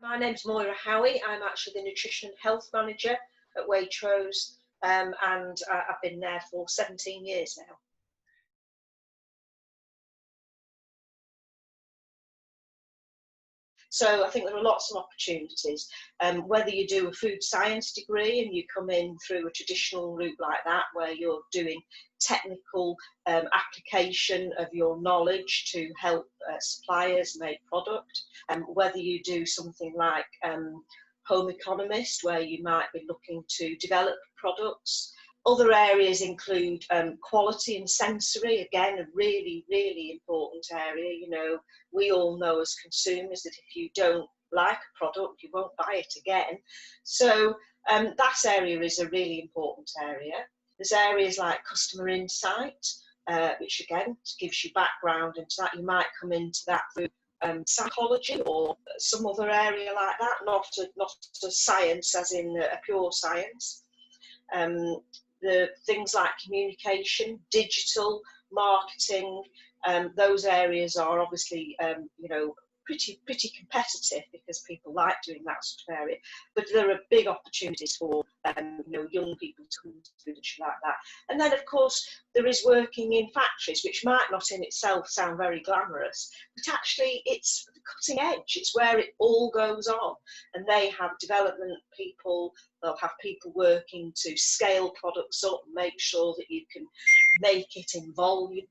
My name's Moria Howie. I'm actually the Nutrition and Health Manager at Waitrose, and I've been there for 17 years now. So I think there are lots of opportunities. Whether you do a food science degree and you come in through a traditional route like that, where you're doing technical application of your knowledge to help suppliers make product, whether you do something like home economist, where you might be looking to develop products. Other areas include quality and sensory, again, a really, really important area. You know, we all know as consumers that if you don't like a product, you won't buy it again. So that area is a really important area. There's areas like customer insight, which again gives you background into that. You might come into that through psychology or some other area like that, not a science as in a pure science. The things like communication, digital marketing, those areas are obviously pretty competitive because people like doing that sort of area. But there are big opportunities for young people to come into the industry like that. And then of course there is working in factories, which might not in itself sound very glamorous, but actually it's the cutting edge. It's where it all goes on, and they have development people. They'll have people working to scale products up, make sure that you can make it in volume.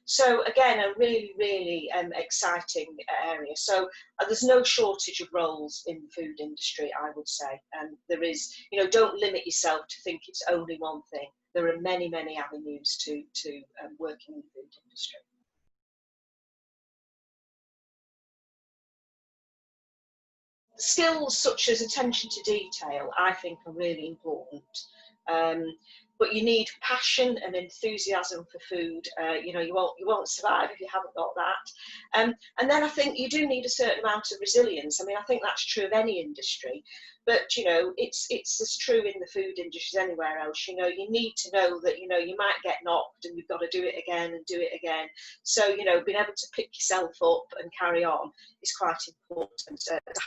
So again, a really, really exciting area. So there's no shortage of roles in the food industry, I would say. There is, don't limit yourself to think it's only one thing. There are many, many avenues to working in the food industry. Skills such as attention to detail, I think, are really important. But you need passion and enthusiasm for food. You won't survive if you haven't got that. And then I think you do need a certain amount of resilience. I mean, I think that's true of any industry, but it's as true in the food industry as anywhere else. You need to know that you might get knocked and you've got to do it again and do it again. So being able to pick yourself up and carry on is quite important.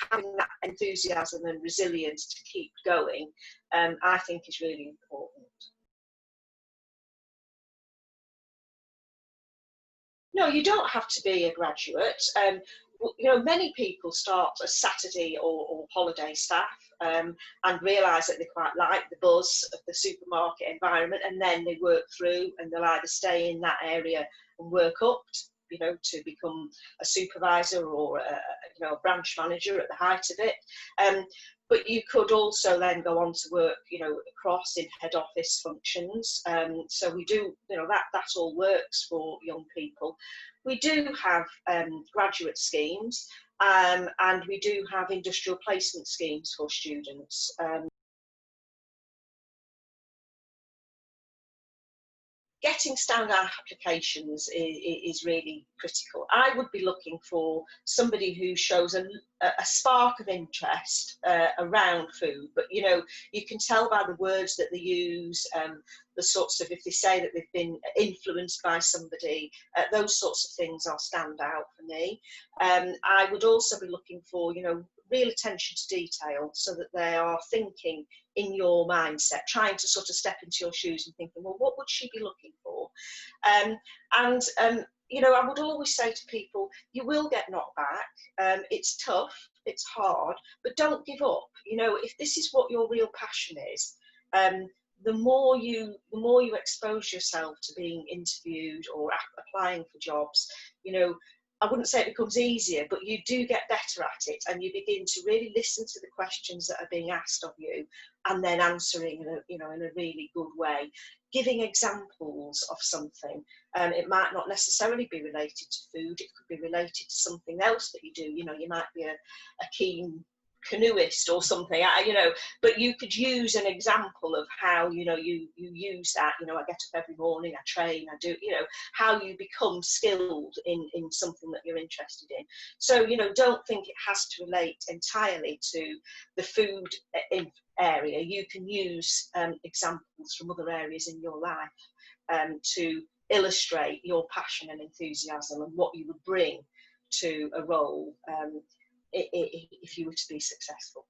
Having that enthusiasm and resilience to keep going, I think, is really important. No, you don't have to be a graduate. Many people start as Saturday or holiday staff and realise that they quite like the buzz of the supermarket environment, and then they work through and they'll either stay in that area and work up to become a supervisor or a branch manager at the height of it. But you could also then go on to work, across in head office functions. So we do, that all works for young people. We do have graduate schemes, and we do have industrial placement schemes for students. Getting standout applications is really critical. I would be looking for somebody who shows a spark of interest around food, but you can tell by the words that they use, the sorts of, if they say that they've been influenced by somebody, those sorts of things are standout for me. I would also be looking for real attention to detail, so that they are thinking in your mindset, trying to sort of step into your shoes and thinking, well, what would she be looking for? I would always say to people, you will get knocked back. It's tough, it's hard, but don't give up. If this is what your real passion is, the more you expose yourself to being interviewed or applying for jobs, I wouldn't say it becomes easier, but you do get better at it, and you begin to really listen to the questions that are being asked of you, and then answering in a really good way, giving examples of something. It might not necessarily be related to food; it could be related to something else that you do. You might be a keen canoeist or something, but you could use an example of how you use that. I get up every morning, I train, I do, how you become skilled in something that you're interested in. So don't think it has to relate entirely to the food area. You can use examples from other areas in your life to illustrate your passion and enthusiasm and what you would bring to a role. if you were to be successful.